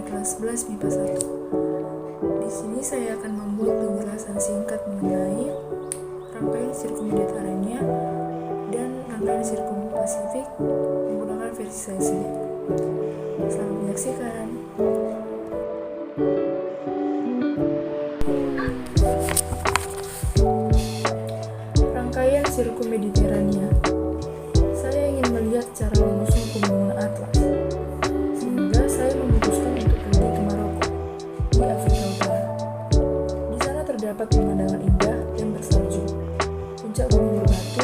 kelas 11 MIPA 1. Di sini saya akan membuat penjelasan singkat mengenai rangkaian sirkum Mediterania dan rangkaian sirkum Pasifik menggunakan versi saya sendiri. Selamat menyaksikan. Rangkaian sirkum Mediterania. Saya ingin melihat cara lurusnya pegunungan Atlas, sehingga saya memutuskan untuk pergi ke Maroko, di Afrika Utara. Di sana terdapat pemandangan indah dan bersalju, puncak gunung berbatu,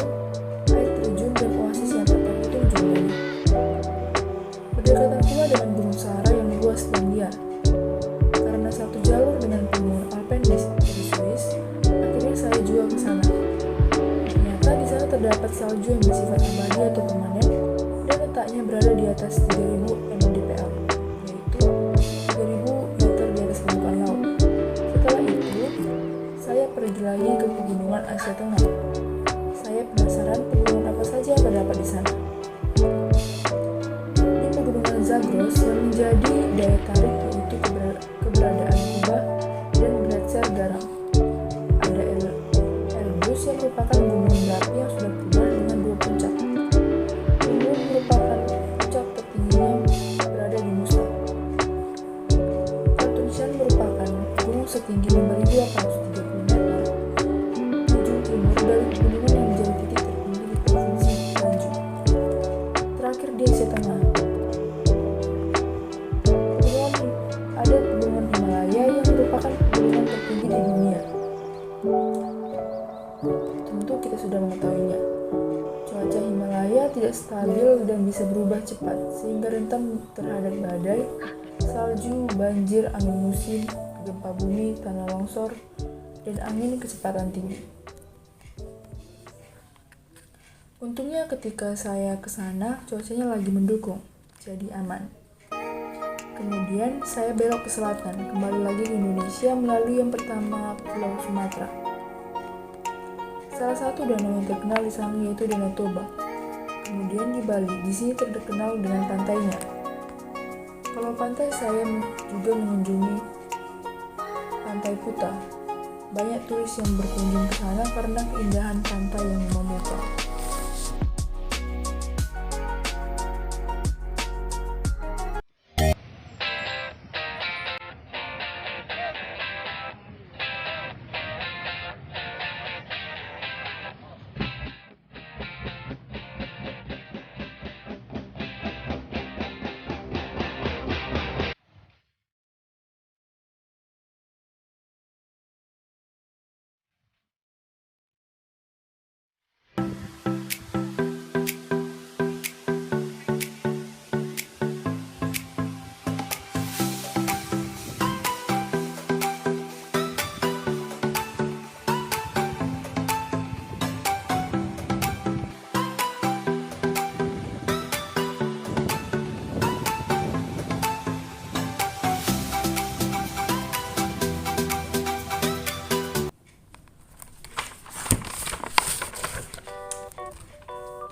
air terjun dan oasis yang tak terhitung jumlahnya. Berdekatan pula dengan Gunung Sahara yang luas dan liar. Karena satu jalur dengan pegunungan Alpen di Swiss, akhirnya saya juga ke sana. Ternyata di sana terdapat salju yang bersifat abadi atau permanen dan letaknya berada di atas 3000 mdpl, yaitu 3000 meter di atas permukaan laut. Setelah itu, saya pergi lagi ke pegunungan Asia Tengah. Saya penasaran pegunungan apa saja yang terdapat di sana. Di pegunungan Zagros yang menjadi daya tarik yaitu keberadaan kubah dan gletser Garang. Ada Elbrus yang merupakan gunung berapi yang sudah pudar dengan 2 puncak. Gunung merupakan puncak tertingginya berada di Mustang. Kartunishan merupakan gunung setinggi 5.830 meter di ujung timur dari pegunungan yang menjadi titik tertinggi di provinsi Gansu. Terakhir di Asia Tengah, ada pegunungan Himalaya yang merupakan pegunungan tertinggi di dunia. Tentu kita sudah mengetahuinya. Cuaca Himalaya tidak stabil dan bisa berubah cepat, sehingga rentan terhadap badai, salju, banjir, angin musim, gempa bumi, tanah longsor, dan angin kecepatan tinggi. Untungnya ketika saya ke sana, cuacanya lagi mendukung, jadi aman. Kemudian saya belok ke selatan, kembali lagi ke Indonesia melalui yang pertama Pulau Sumatera. Salah satu danau yang terkenal di sana yaitu Danau Toba. Kemudian di Bali, di sini terkenal dengan pantainya. Kalau pantai, saya juga mengunjungi Pantai Kuta. Banyak turis yang berkunjung ke sana karena keindahan pantai yang memukau.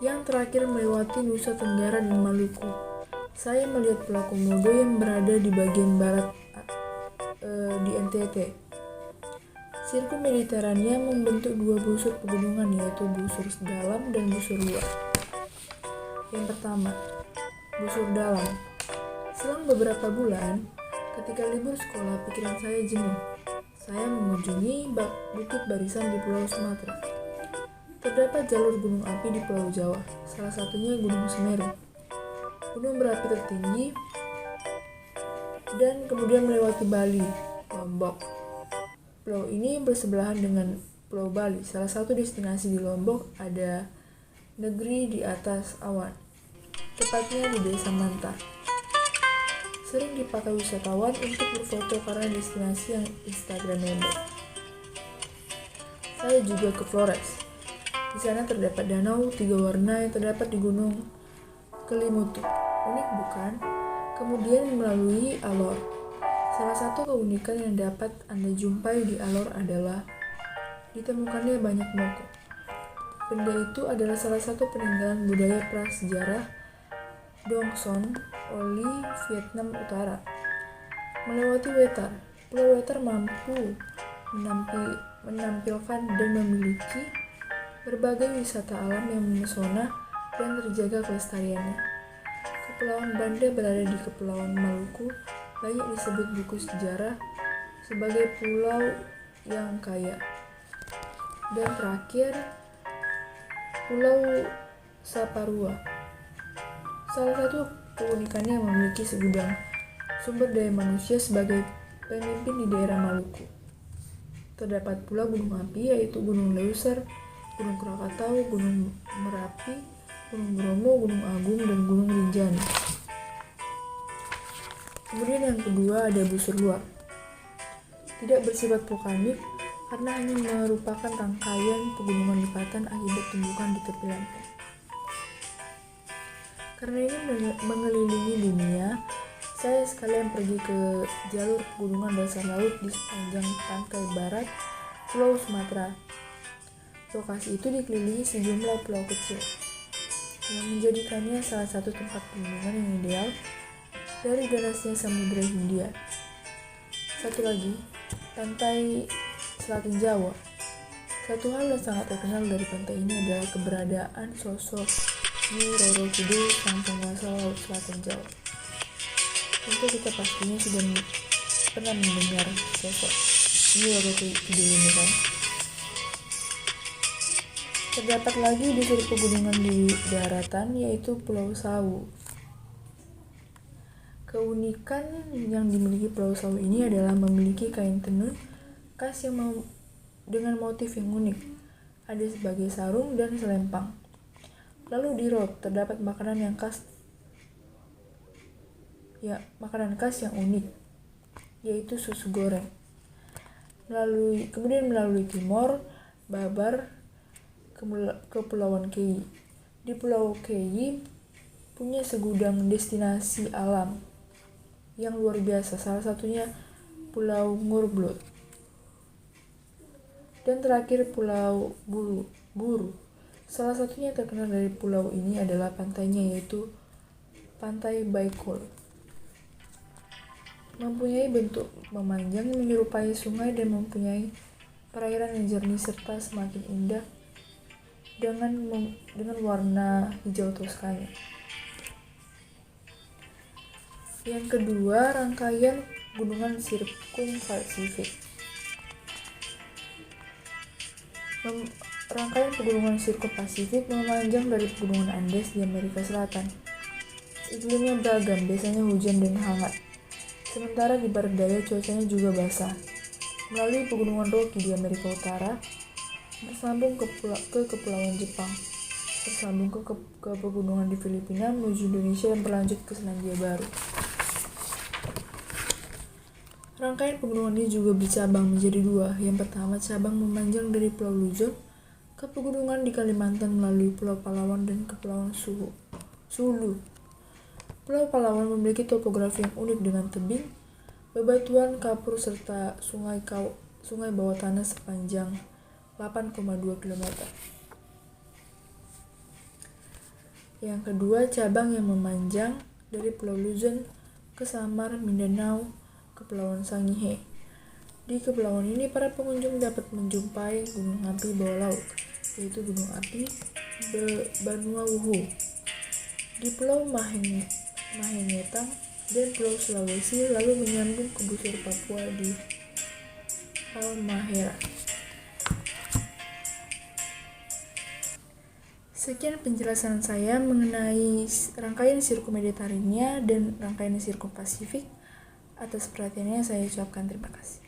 Yang terakhir melewati Nusa Tenggara dan Maluku. Saya melihat Pulau Komodo yang berada di bagian barat di NTT. Sirkum Mediterania membentuk 2 busur pegunungan, yaitu busur dalam dan busur luar. Yang pertama, busur dalam. Selang beberapa bulan, ketika libur sekolah, pikiran saya jenuh. Saya mengunjungi bukit barisan di Pulau Sumatera. Terdapat jalur gunung api di Pulau Jawa, salah satunya Gunung Semeru, gunung berapi tertinggi, dan kemudian melewati Bali, Lombok. Pulau ini bersebelahan dengan Pulau Bali. Salah satu destinasi di Lombok ada negeri di atas awan, tepatnya di Desa Manta. Sering dipakai wisatawan untuk berfoto karena destinasi yang instagramable. Saya juga ke Flores. Di sana terdapat danau 3 warna yang terdapat di Gunung Kelimutu. Unik bukan? Kemudian melalui Alor. Salah satu keunikan yang dapat Anda jumpai di Alor adalah ditemukannya banyak moko. Benda itu adalah salah satu peninggalan budaya prasejarah Dong Son Oli Vietnam Utara. Melewati Wetar, Pulau Wetar mampu menampilkan dan memiliki berbagai wisata alam yang memesona dan terjaga kelestariannya. Kepulauan Banda berada di Kepulauan Maluku, banyak disebut buku sejarah sebagai pulau yang kaya. Dan terakhir, Pulau Saparua. Salah satu keunikannya memiliki segudang sumber daya manusia sebagai pemimpin di daerah Maluku. Terdapat pula gunung api yaitu Gunung Leuser, Gunung Krakatau, Gunung Merapi, Gunung Bromo, Gunung Agung, dan Gunung Rinjani. Kemudian yang kedua ada busur luar. Tidak bersifat vulkanik karena hanya merupakan rangkaian pegunungan lipatan akibat tumbukan di tepi lempeng. Karena ini mengelilingi dunia, saya sekalian pergi ke jalur pegunungan dasar laut di sepanjang pantai barat Pulau Sumatera. Lokasi itu dikelilingi sejumlah pulau kecil, yang menjadikannya salah satu tempat pegunungan yang ideal dari ganasnya Samudra Hindia. Satu lagi, pantai selatan Jawa. Satu hal yang sangat terkenal dari pantai ini adalah keberadaan sosok Nyi Roro Kidul, sang penguasa laut selatan Jawa. Tentu kita pastinya sudah pernah mendengar sosok Nyi Roro Kidul ini kan. Terdapat lagi busur pegunungan di daratan yaitu Pulau Sawu. Keunikan yang dimiliki Pulau Sawu ini adalah memiliki kain tenun khas yang dengan motif yang unik. Ada sebagai sarung dan selempang. Lalu di Rot terdapat makanan khas yang unik, yaitu susu goreng. Kemudian melalui timur, Babar, Kepulauan Kei. Di Pulau Kei punya segudang destinasi alam yang luar biasa, salah satunya Pulau Ngurblot. Dan terakhir Pulau Buru. Salah satunya terkenal dari pulau ini adalah pantainya yaitu Pantai Baikol. Mempunyai bentuk memanjang menyerupai sungai dan mempunyai perairan yang jernih serta semakin indah dengan warna hijau toskanya. Yang kedua, rangkaian gunungan sirkum-Pasifik. Rangkaian pegunungan sirkum-Pasifik memanjang dari pegunungan Andes di Amerika Selatan. Iklimnya beragam, biasanya hujan dan hangat. Sementara di barat daya cuacanya juga basah. Melalui pegunungan Rocky di Amerika Utara, bersambung ke Kepulauan Jepang, bersambung ke pegunungan di Filipina menuju Indonesia dan berlanjut ke Selandia Baru. Rangkaian pegunungan ini juga bercabang menjadi dua. Yang pertama, cabang memanjang dari Pulau Luzon ke pegunungan di Kalimantan melalui Pulau Palawan dan Kepulauan Sulu. Pulau Palawan memiliki topografi yang unik dengan tebing, bebatuan kapur serta sungai bawah tanah sepanjang 8,2 km. Yang kedua, cabang yang memanjang dari Pulau Luzon ke Samar, Mindanao, Kepulauan Sangihe. Di kepulauan ini, para pengunjung dapat menjumpai gunung api bawah laut, yaitu gunung api Banua Wuhu. Di Pulau Mahengetang dan Pulau Sulawesi, lalu menyambung ke busur Papua di Halmahera. Sekian penjelasan saya mengenai rangkaian sirkum Mediterania dan rangkaian sirkum Pasifik. Atas perhatiannya saya ucapkan terima kasih.